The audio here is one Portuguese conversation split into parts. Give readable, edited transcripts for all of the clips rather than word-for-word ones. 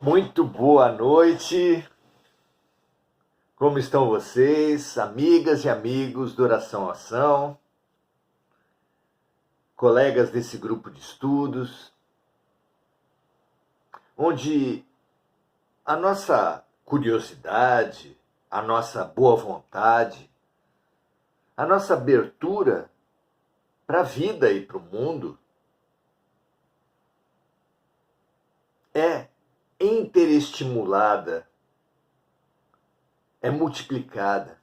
Muito boa noite. Como estão vocês, amigas e amigos do Oração Ação, colegas desse grupo de estudos, onde a nossa curiosidade, a nossa boa vontade, a nossa abertura para a vida e para o mundo é interestimulada, é multiplicada.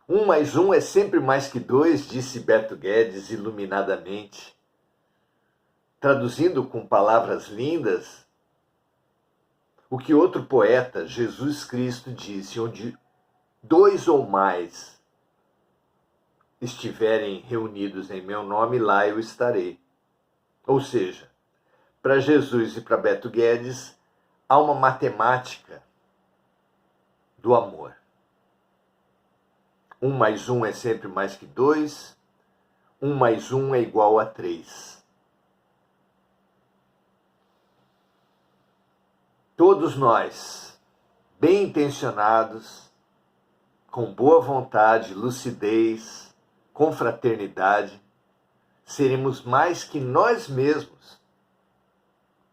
1 mais 1 é sempre mais que 2, disse Beto Guedes iluminadamente. Traduzindo com palavras lindas, o que outro poeta, Jesus Cristo, disse: onde 2 ou mais estiverem reunidos em meu nome, lá eu estarei. Ou seja, para Jesus e para Beto Guedes, há uma matemática do amor. 1 mais 1 é sempre mais que 2, 1 mais 1 é igual a 3. Todos nós, bem intencionados, com boa vontade, lucidez, confraternidade, seremos mais que nós mesmos.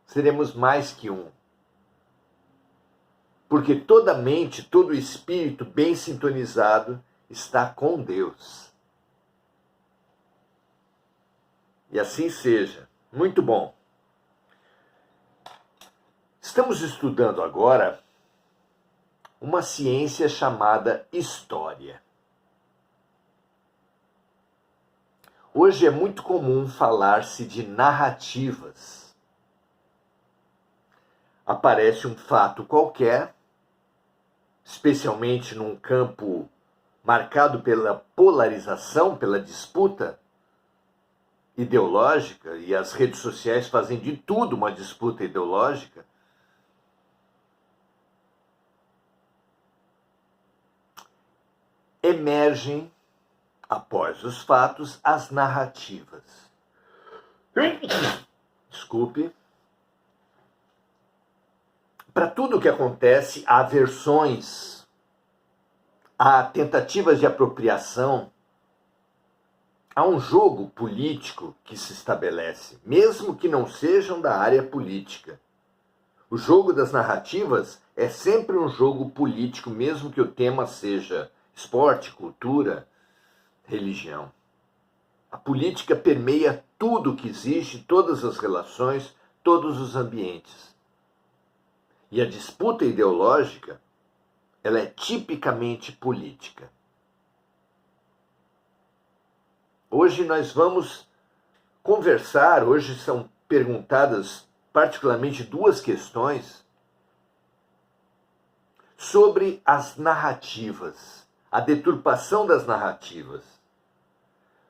Seremos mais que um. Porque toda mente, todo espírito bem sintonizado está com Deus. E assim seja. Muito bom. Estamos estudando agora uma ciência chamada história. Hoje é muito comum falar-se de narrativas. Aparece um fato qualquer, especialmente num campo marcado pela polarização, pela disputa ideológica, e as redes sociais fazem de tudo uma disputa ideológica. Emergem, após os fatos, as narrativas. Desculpe. Para tudo o que acontece, há versões, há tentativas de apropriação, há um jogo político que se estabelece, mesmo que não sejam da área política. O jogo das narrativas é sempre um jogo político, mesmo que o tema seja esporte, cultura, religião. A política permeia tudo que existe, todas as relações, todos os ambientes. E a disputa ideológica, ela é tipicamente política. Hoje nós vamos conversar, hoje são perguntadas particularmente 2 questões sobre as narrativas, a deturpação das narrativas,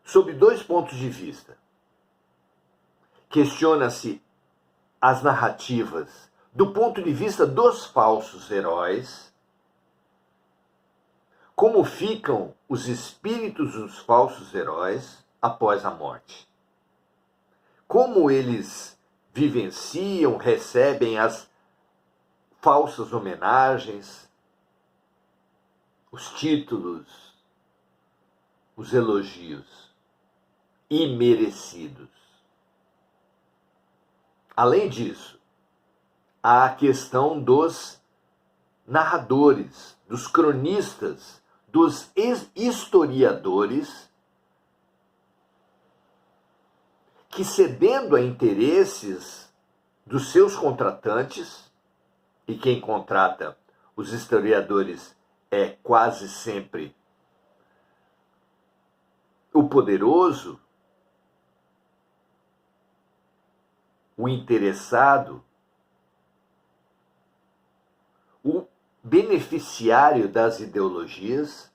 sob 2 pontos de vista. Questiona-se as narrativas do ponto de vista dos falsos heróis, como ficam os espíritos dos falsos heróis após a morte. Como eles vivenciam, recebem as falsas homenagens, os títulos, os elogios imerecidos. Além disso, há a questão dos narradores, dos cronistas, dos historiadores, que, cedendo a interesses dos seus contratantes, e quem contrata os historiadores é quase sempre o poderoso, o interessado, o beneficiário das ideologias.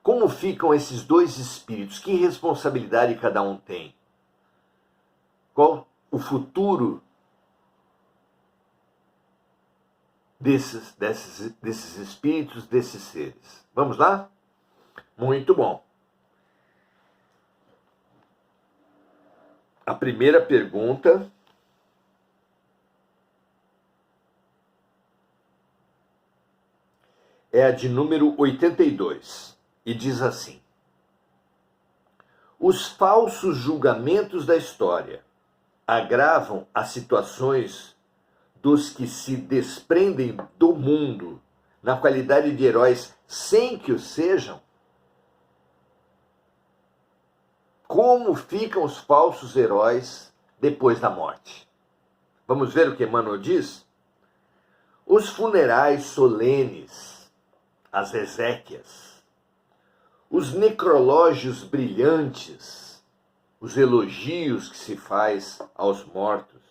Como ficam esses 2 espíritos? Que responsabilidade cada um tem? Qual o futuro desses espíritos, desses seres? Vamos lá? Muito bom. A primeira pergunta é a de número 82 e diz assim: os falsos julgamentos da história agravam as situações dos que se desprendem do mundo na qualidade de heróis sem que o sejam? Como ficam os falsos heróis depois da morte? Vamos ver o que Emmanuel diz? Os funerais solenes, as exéquias, os necrológios brilhantes, os elogios que se faz aos mortos,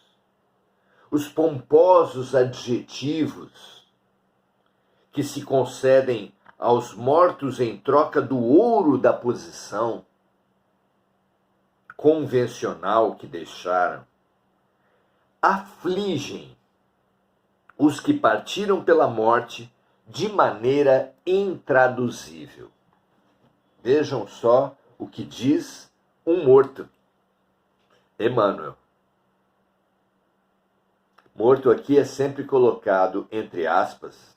os pomposos adjetivos que se concedem aos mortos em troca do ouro da posição convencional que deixaram, afligem os que partiram pela morte de maneira intraduzível. Vejam só o que diz um morto. Emmanuel. Morto aqui é sempre colocado entre aspas,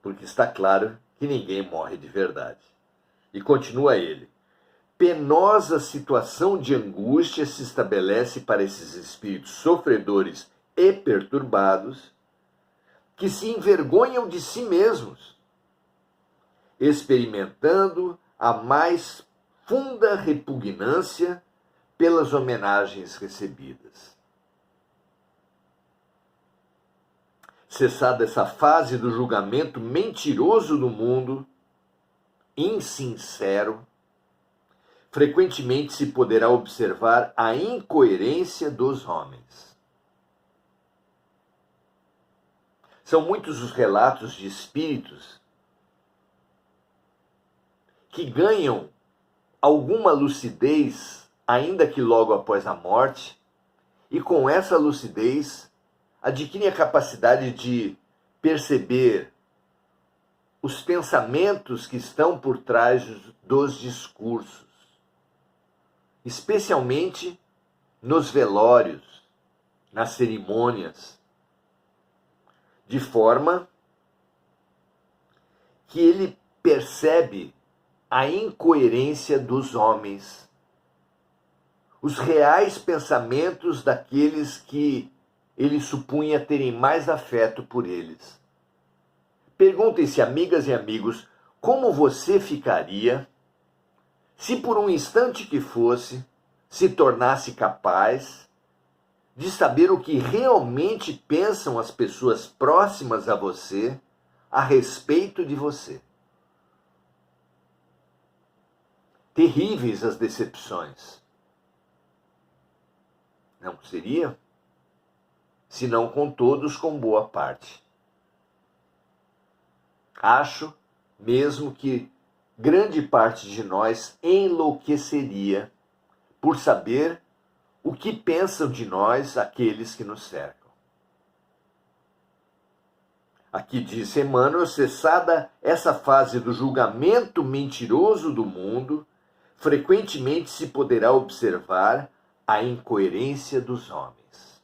porque está claro que ninguém morre de verdade. E continua ele: penosa situação de angústia se estabelece para esses espíritos sofredores e perturbados, que se envergonham de si mesmos, experimentando a mais funda repugnância pelas homenagens recebidas. Cessada essa fase do julgamento mentiroso do mundo, insincero, frequentemente se poderá observar a incoerência dos homens. São muitos os relatos de espíritos que ganham alguma lucidez, ainda que logo após a morte, e com essa lucidez adquirem a capacidade de perceber os pensamentos que estão por trás dos discursos, especialmente nos velórios, nas cerimônias, de forma que ele percebe a incoerência dos homens, os reais pensamentos daqueles que ele supunha terem mais afeto por eles. Perguntem-se, amigas e amigos, como você ficaria se por um instante que fosse, se tornasse capaz de saber o que realmente pensam as pessoas próximas a você a respeito de você. Terríveis as decepções. Não seria? Se não com todos, com boa parte. Acho mesmo que grande parte de nós enlouqueceria por saber o que pensam de nós aqueles que nos cercam. Aqui diz Emmanuel: cessada essa fase do julgamento mentiroso do mundo, frequentemente se poderá observar a incoerência dos homens.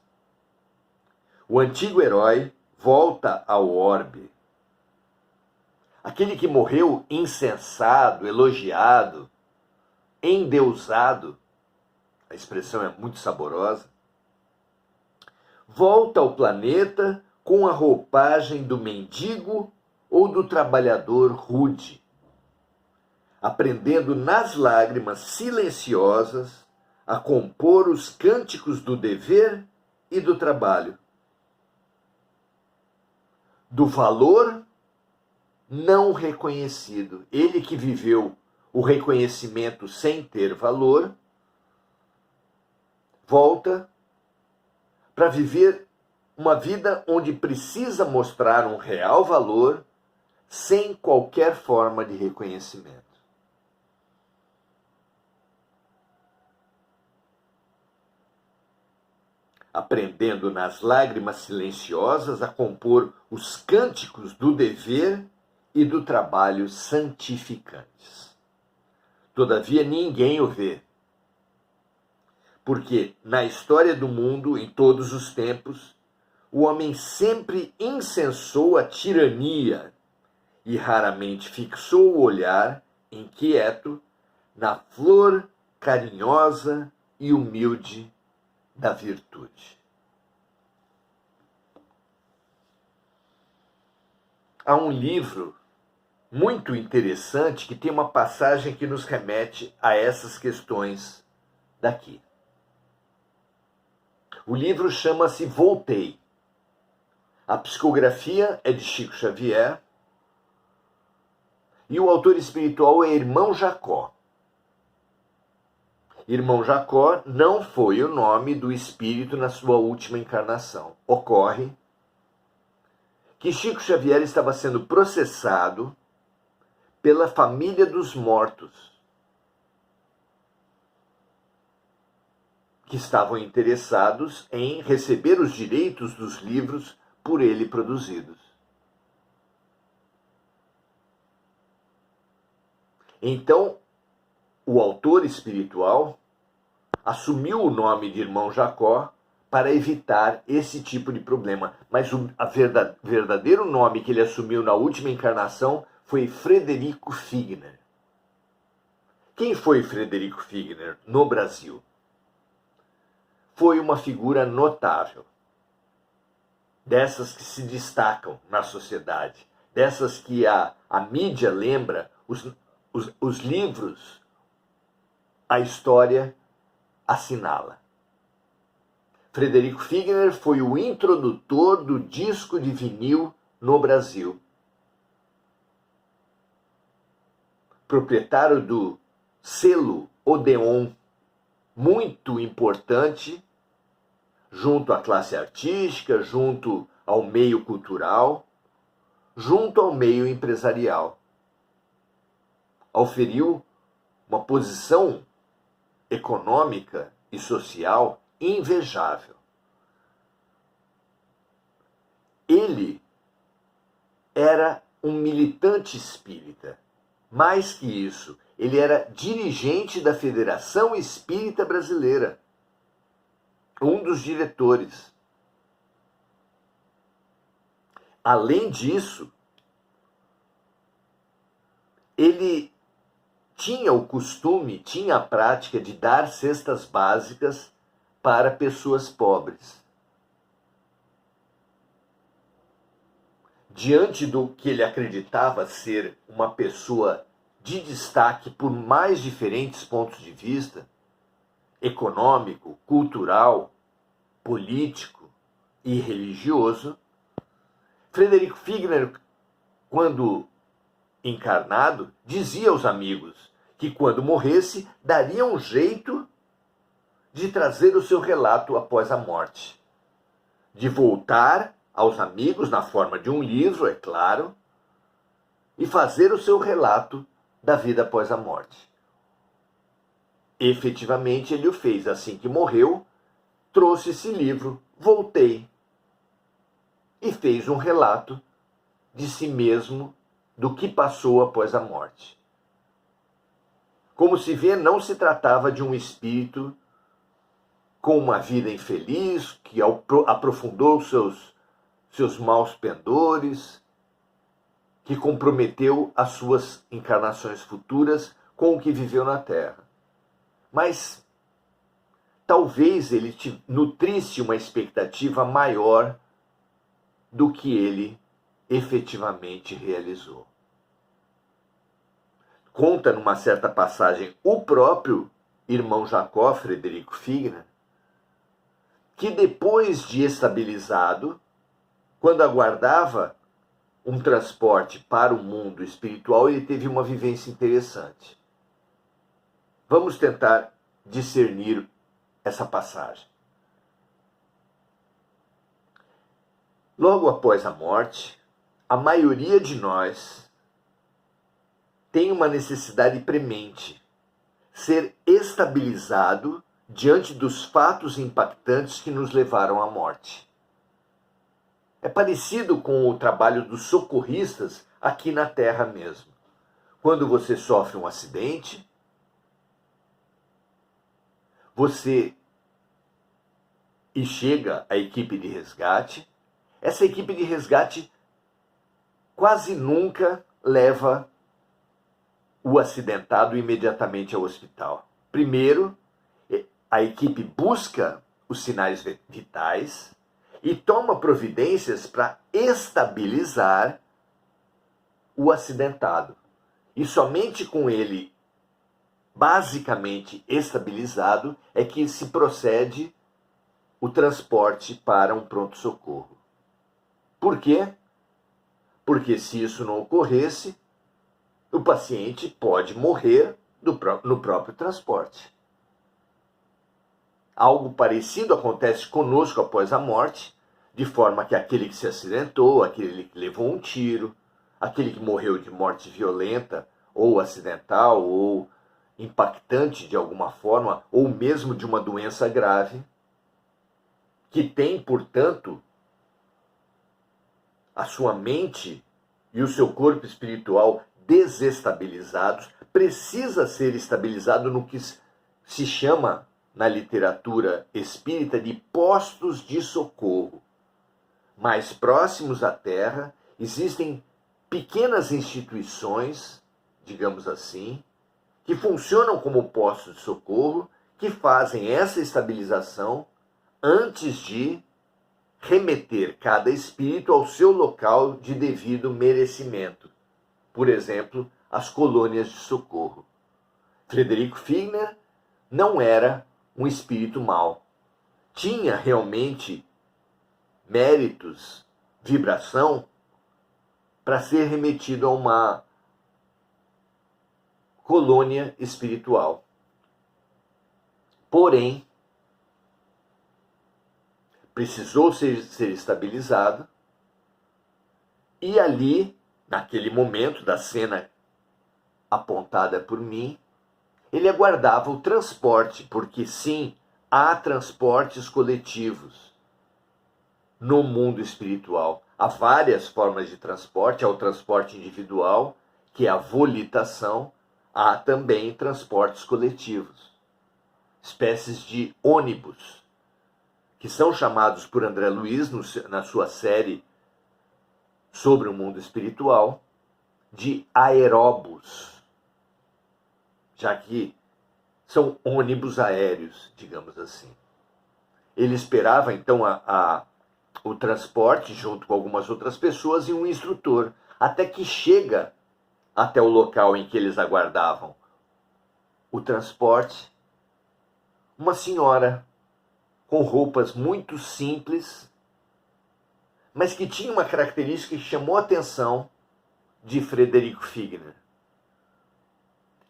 O antigo herói volta ao orbe. Aquele que morreu incensado, elogiado, endeusado, a expressão é muito saborosa, volta ao planeta com a roupagem do mendigo ou do trabalhador rude, aprendendo nas lágrimas silenciosas a compor os cânticos do dever e do trabalho, do valor não reconhecido. Ele que viveu o reconhecimento sem ter valor, volta para viver uma vida onde precisa mostrar um real valor sem qualquer forma de reconhecimento. Aprendendo nas lágrimas silenciosas a compor os cânticos do dever e do trabalho santificantes. Todavia ninguém o vê, Porque na história do mundo, em todos os tempos, o homem sempre incensou a tirania e raramente fixou o olhar, inquieto, na flor carinhosa e humilde da virtude. Há um livro muito interessante que tem uma passagem que nos remete a essas questões daqui. O livro chama-se Voltei. A psicografia é de Chico Xavier e o autor espiritual é Irmão Jacó. Irmão Jacó não foi o nome do espírito na sua última encarnação. Ocorre que Chico Xavier estava sendo processado pela família dos mortos, que estavam interessados em receber os direitos dos livros por ele produzidos. Então, o autor espiritual assumiu o nome de Irmão Jacó para evitar esse tipo de problema. Mas o verdadeiro nome que ele assumiu na última encarnação foi Frederico Figner. Quem foi Frederico Figner no Brasil? Foi uma figura notável, dessas que se destacam na sociedade, dessas que a mídia lembra, os livros, a história assinala. Frederico Figner foi o introdutor do disco de vinil no Brasil. Proprietário do selo Odeon, muito importante, junto à classe artística, junto ao meio cultural, junto ao meio empresarial. Auferiu uma posição econômica e social invejável. Ele era um militante espírita. Mais que isso, ele era dirigente da Federação Espírita Brasileira, um dos diretores. Além disso, ele tinha o costume, tinha a prática de dar cestas básicas para pessoas pobres. Diante do que ele acreditava ser uma pessoa de destaque por mais diferentes pontos de vista, econômico, cultural, político e religioso, Frederico Figner, quando encarnado, dizia aos amigos que quando morresse, daria um jeito de trazer o seu relato após a morte, de voltar aos amigos na forma de um livro, é claro, e fazer o seu relato da vida após a morte. Efetivamente, ele o fez. Assim que morreu, trouxe esse livro, Voltei, e fez um relato de si mesmo, do que passou após a morte. Como se vê, não se tratava de um espírito com uma vida infeliz, que aprofundou seus maus pendores, que comprometeu as suas encarnações futuras com o que viveu na Terra. Mas talvez ele nutrisse uma expectativa maior do que ele efetivamente realizou. Conta numa certa passagem o próprio Irmão Jacó, Frederico Figner, que depois de estabilizado, quando aguardava um transporte para o mundo espiritual, ele teve uma vivência interessante. Vamos tentar discernir essa passagem. Logo após a morte, a maioria de nós tem uma necessidade premente: ser estabilizado diante dos fatos impactantes que nos levaram à morte. É parecido com o trabalho dos socorristas aqui na Terra mesmo. Quando você sofre um acidente, você e chega a equipe de resgate. Essa equipe de resgate quase nunca leva o acidentado imediatamente ao hospital. Primeiro, a equipe busca os sinais vitais e toma providências para estabilizar o acidentado. E somente com ele basicamente estabilizado é que se procede o transporte para um pronto-socorro. Por quê? Porque se isso não ocorresse, o paciente pode morrer no próprio transporte. Algo parecido acontece conosco após a morte, de forma que aquele que se acidentou, aquele que levou um tiro, aquele que morreu de morte violenta, ou acidental, ou impactante de alguma forma, ou mesmo de uma doença grave, que tem, portanto, a sua mente e o seu corpo espiritual desestabilizados, precisa ser estabilizado no que se chama, na literatura espírita, de postos de socorro. Mais próximos à Terra, existem pequenas instituições, digamos assim, que funcionam como postos de socorro, que fazem essa estabilização antes de remeter cada espírito ao seu local de devido merecimento. Por exemplo, as colônias de socorro. Frederico Figner não era um espírito mau. Tinha realmente méritos, vibração, para ser remetido a uma colônia espiritual. Porém, precisou ser estabilizado, e ali, naquele momento da cena apontada por mim, ele aguardava o transporte, porque sim, há transportes coletivos no mundo espiritual. Há várias formas de transporte, há o transporte individual, que é a volitação, há também transportes coletivos, espécies de ônibus, que são chamados por André Luiz, na sua série sobre o mundo espiritual, de aeróbus, já que são ônibus aéreos, digamos assim. Ele esperava então o transporte junto com algumas outras pessoas e um instrutor, até que chega até o local em que eles aguardavam o transporte, uma senhora com roupas muito simples, mas que tinha uma característica que chamou a atenção de Frederico Figner.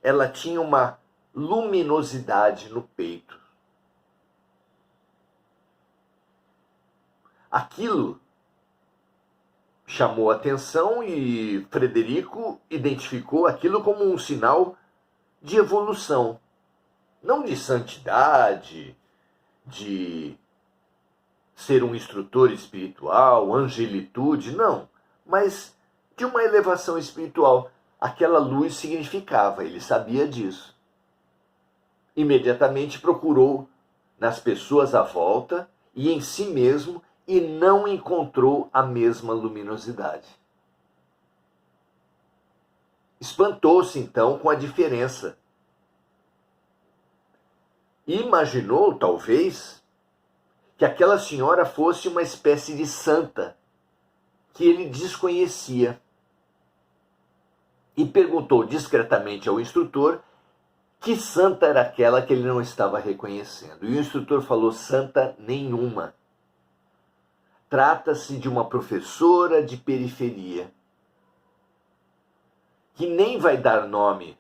Ela tinha uma luminosidade no peito. Aquilo chamou a atenção e Frederico identificou aquilo como um sinal de evolução, não de santidade, de ser um instrutor espiritual, angelitude, não, mas de uma elevação espiritual. Aquela luz significava, ele sabia disso. Imediatamente procurou nas pessoas à volta e em si mesmo e não encontrou a mesma luminosidade. Espantou-se então com a diferença. Imaginou, talvez, que aquela senhora fosse uma espécie de santa que ele desconhecia. E perguntou discretamente ao instrutor que santa era aquela que ele não estava reconhecendo. E o instrutor falou: santa nenhuma. Trata-se de uma professora de periferia, que nem vai dar nome,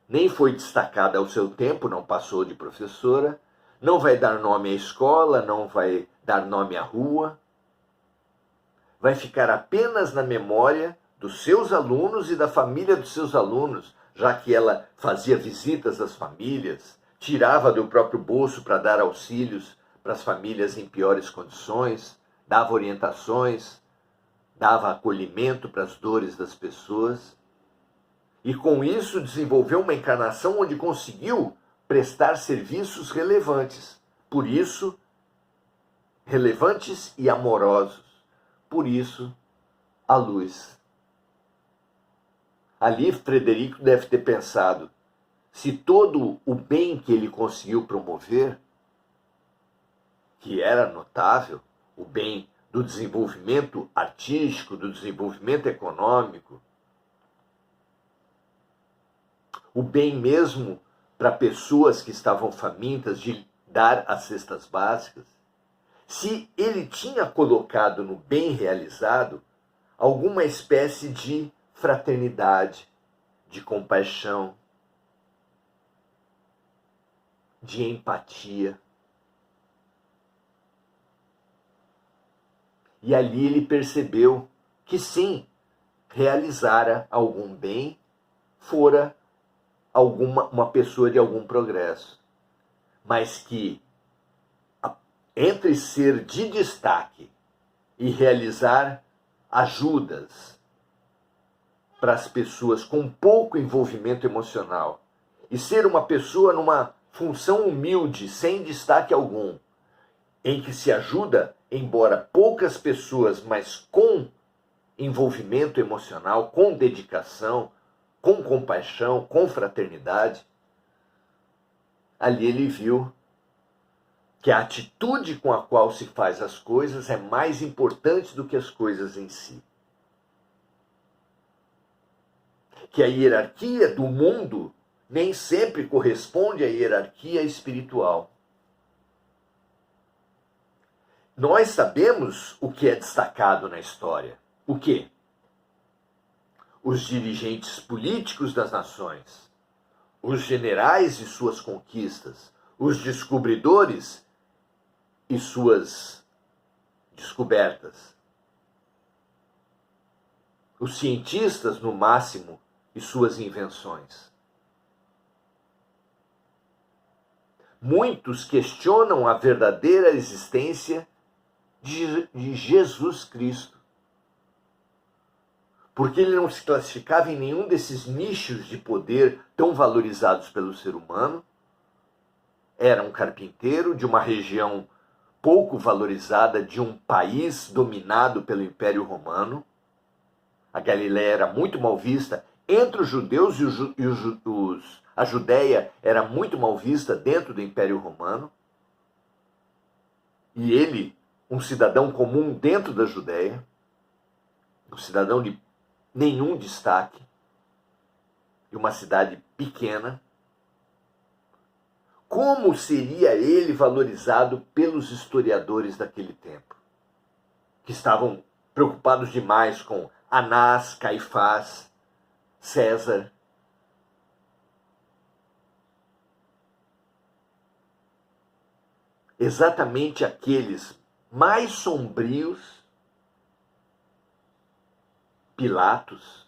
nem foi destacada ao seu tempo, não passou de professora, não vai dar nome à escola, não vai dar nome à rua, vai ficar apenas na memória dos seus alunos e da família dos seus alunos, já que ela fazia visitas às famílias, tirava do próprio bolso para dar auxílios para as famílias em piores condições, dava orientações, dava acolhimento para as dores das pessoas. E com isso desenvolveu uma encarnação onde conseguiu prestar serviços relevantes. Por isso, relevantes e amorosos. Por isso, a luz. Ali, Frederico deve ter pensado, se todo o bem que ele conseguiu promover, que era notável, o bem do desenvolvimento artístico, do desenvolvimento econômico, o bem mesmo para pessoas que estavam famintas de dar as cestas básicas, se ele tinha colocado no bem realizado alguma espécie de fraternidade, de compaixão, de empatia. E ali ele percebeu que sim, realizara algum bem, fora uma pessoa de algum progresso. Mas que entre ser de destaque e realizar ajudas para as pessoas com pouco envolvimento emocional e ser uma pessoa numa função humilde, sem destaque algum, em que se ajuda, embora poucas pessoas, mas com envolvimento emocional, com dedicação, com compaixão, com fraternidade, ali ele viu que a atitude com a qual se faz as coisas é mais importante do que as coisas em si. Que a hierarquia do mundo nem sempre corresponde à hierarquia espiritual. Nós sabemos o que é destacado na história. O quê? Os dirigentes políticos das nações, os generais e suas conquistas, os descobridores e suas descobertas, os cientistas, no máximo, e suas invenções. Muitos questionam a verdadeira existência de Jesus Cristo, porque ele não se classificava em nenhum desses nichos de poder tão valorizados pelo ser humano. Era um carpinteiro de uma região pouco valorizada, de um país dominado pelo Império Romano. A Galiléia era muito mal vista entre os judeus a Judéia era muito mal vista dentro do Império Romano. E ele, um cidadão comum dentro da Judéia, um cidadão de nenhum destaque, de uma cidade pequena, como seria ele valorizado pelos historiadores daquele tempo, que estavam preocupados demais com Anás, Caifás, César. Exatamente aqueles mais sombrios, Pilatos,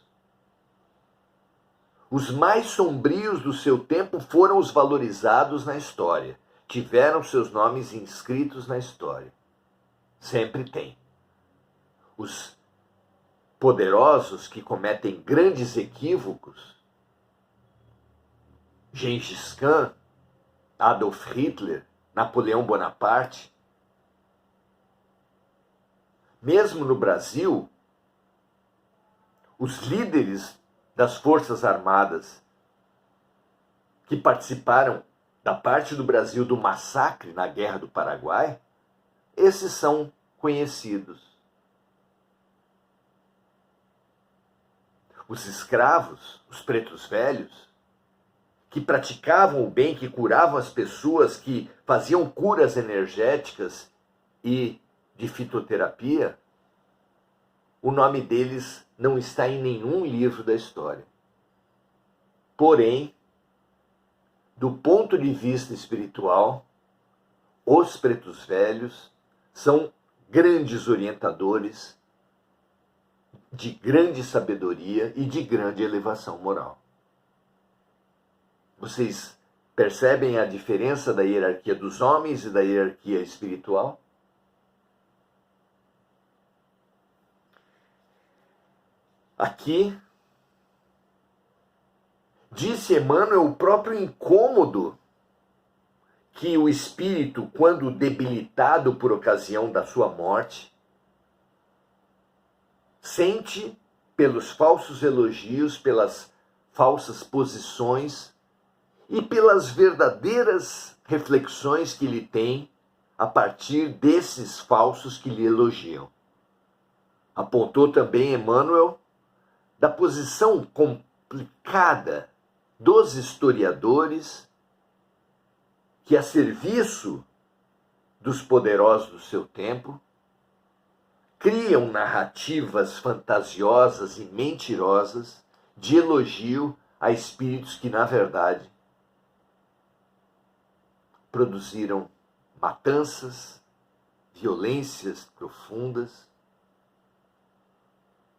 os mais sombrios do seu tempo foram os valorizados na história, tiveram seus nomes inscritos na história. Sempre tem. Os poderosos que cometem grandes equívocos, Gengis Khan, Adolf Hitler, Napoleão Bonaparte. Mesmo no Brasil, os líderes das Forças Armadas que participaram da parte do Brasil do massacre na Guerra do Paraguai, esses são conhecidos. Os escravos, os pretos velhos, que praticavam o bem, que curavam as pessoas, que faziam curas energéticas e de fitoterapia, o nome deles não está em nenhum livro da história. Porém, do ponto de vista espiritual, os pretos velhos são grandes orientadores de grande sabedoria e de grande elevação moral. Vocês percebem a diferença da hierarquia dos homens e da hierarquia espiritual? Aqui, disse Emmanuel, o próprio incômodo que o espírito, quando debilitado por ocasião da sua morte, sente pelos falsos elogios, pelas falsas posições e pelas verdadeiras reflexões que ele tem a partir desses falsos que lhe elogiam. Apontou também Emmanuel da posição complicada dos historiadores que, a serviço dos poderosos do seu tempo, criam narrativas fantasiosas e mentirosas de elogio a espíritos que, na verdade, produziram matanças, violências profundas,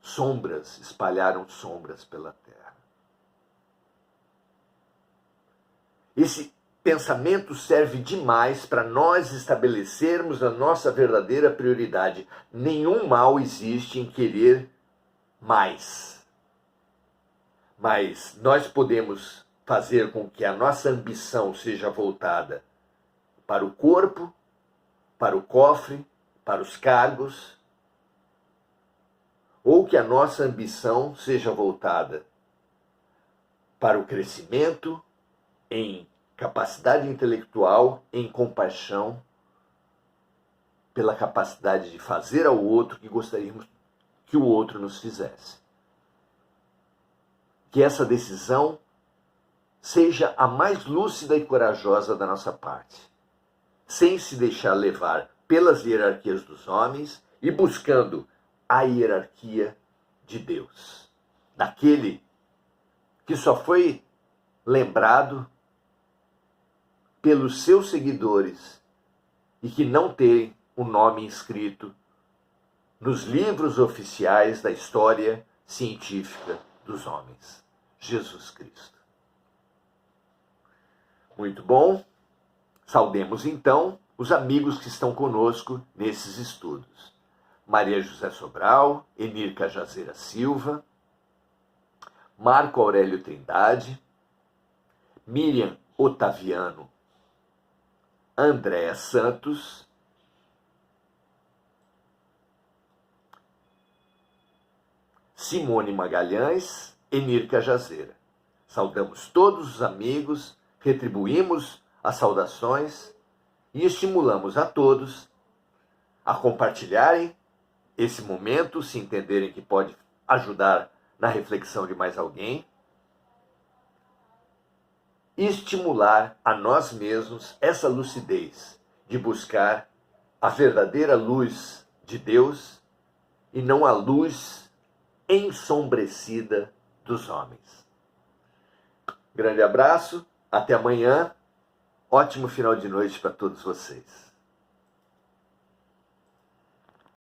sombras, espalharam sombras pela terra. Esse pensamento serve demais para nós estabelecermos a nossa verdadeira prioridade. Nenhum mal existe em querer mais. Mas nós podemos fazer com que a nossa ambição seja voltada para o corpo, para o cofre, para os cargos, ou que a nossa ambição seja voltada para o crescimento em capacidade intelectual, em compaixão, pela capacidade de fazer ao outro o que gostaríamos que o outro nos fizesse. Que essa decisão seja a mais lúcida e corajosa da nossa parte, sem se deixar levar pelas hierarquias dos homens e buscando a hierarquia de Deus, daquele que só foi lembrado pelos seus seguidores e que não tem o nome inscrito nos livros oficiais da história científica dos homens. Jesus Cristo. Muito bom. Saudemos então os amigos que estão conosco nesses estudos. Maria José Sobral, Enir Cajazeira Silva, Marco Aurélio Trindade, Miriam Otaviano, Andréa Santos, Simone Magalhães, Enir Cajazeira. Saudamos todos os amigos, retribuímos as saudações e estimulamos a todos a compartilharem esse momento, se entenderem que pode ajudar na reflexão de mais alguém, e estimular a nós mesmos essa lucidez de buscar a verdadeira luz de Deus e não a luz ensombrecida dos homens. Grande abraço, até amanhã, ótimo final de noite para todos vocês.